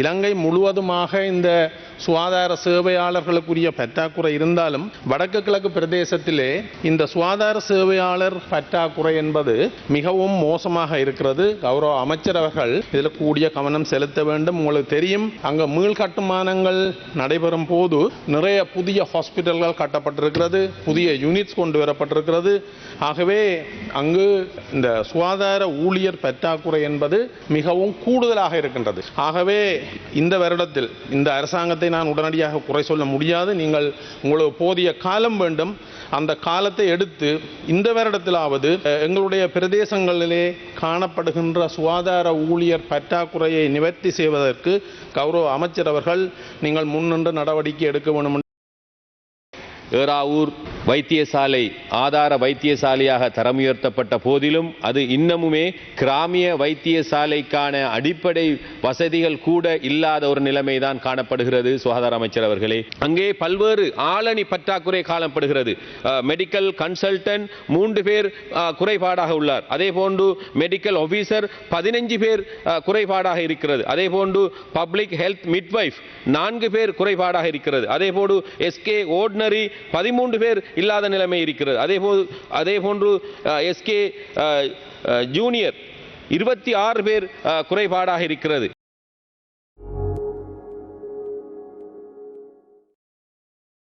இலங்கை முழுவதுமாக இந்த சுகாதார சேவையாளர்களுக்குரிய பற்றாக்குறை இருந்தாலும் வடக்கு கிழக்கு பிரதேசத்திலே இந்த சுகாதார சேவையாளர் பற்றாக்குறை என்பது மிகவும் மோசமாக இருக்கிறது. கௌரவ அமைச்சர் அவர்கள் இதில் கூடிய கவனம் செலுத்த வேண்டும். உங்களுக்கு தெரியும், அங்க மீள் கட்டுமானங்கள் நடைபெறும் போது நிறைய புதிய ஹாஸ்பிட்டல்கள் கட்டப்பட்டிருக்கிறது, புதிய யூனிட்ஸ் கொண்டு வரப்பட்டிருக்கிறது. ஆகவே அங்கு இந்த சுகாதார ஊழியர் பற்றாக்குறை என்பது மிகவும் கூடுதலாக இருக்கின்றது. ஆகவே இந்த வருடத்தில் இந்த அரசாங்கத்தை நான் உடனடியாக குறை சொல்ல முடியாது. நீங்கள் உங்களுக்கு போதிய காலம் வேண்டும். அந்த காலத்தை எடுத்து இந்த வருடத்திலாவது எங்களுடைய பிரதேசங்களிலே காணப்படுகின்ற சுகாதார ஊழியர் பற்றாக்குறையை நிவர்த்தி செய்வதற்கு கௌரவ அமைச்சர் அவர்கள் நீங்கள் முன்னின்று நடவடிக்கை எடுக்க வேண்டும். ஏறாவூர் வைத்தியசாலை ஆதார வைத்தியசாலையாக தரம் உயர்த்தப்பட்ட போதிலும் அது இன்னமுமே கிராமிய வைத்தியசாலைக்கான அடிப்படை வசதிகள் கூட இல்லாத ஒரு நிலைமைதான் காணப்படுகிறது. சுகாதார அமைச்சர் அவர்களே, அங்கே பல்வேறு ஆளணி பற்றாக்குறை காணப்படுகிறது. மெடிக்கல் கன்சல்டன்ட் 3 பேர் குறைபாடாக உள்ளார். அதே போன்று மெடிக்கல் ஆபீசர் 15 பேர் குறைபாடாக இருக்கிறது. அதே போன்று பப்ளிக் ஹெல்த் மிட்வைஃப் 4 பேர் குறைபாடாக இருக்கிறது. அதே போன்று எஸ்கே ஆர்டினரி 13 பேர் இல்லாத நிலைமை இருக்கிறது. அதே போன்று எஸ்கே ஜூனியர் 26 பேர் குறைபாடாக இருக்கிறது.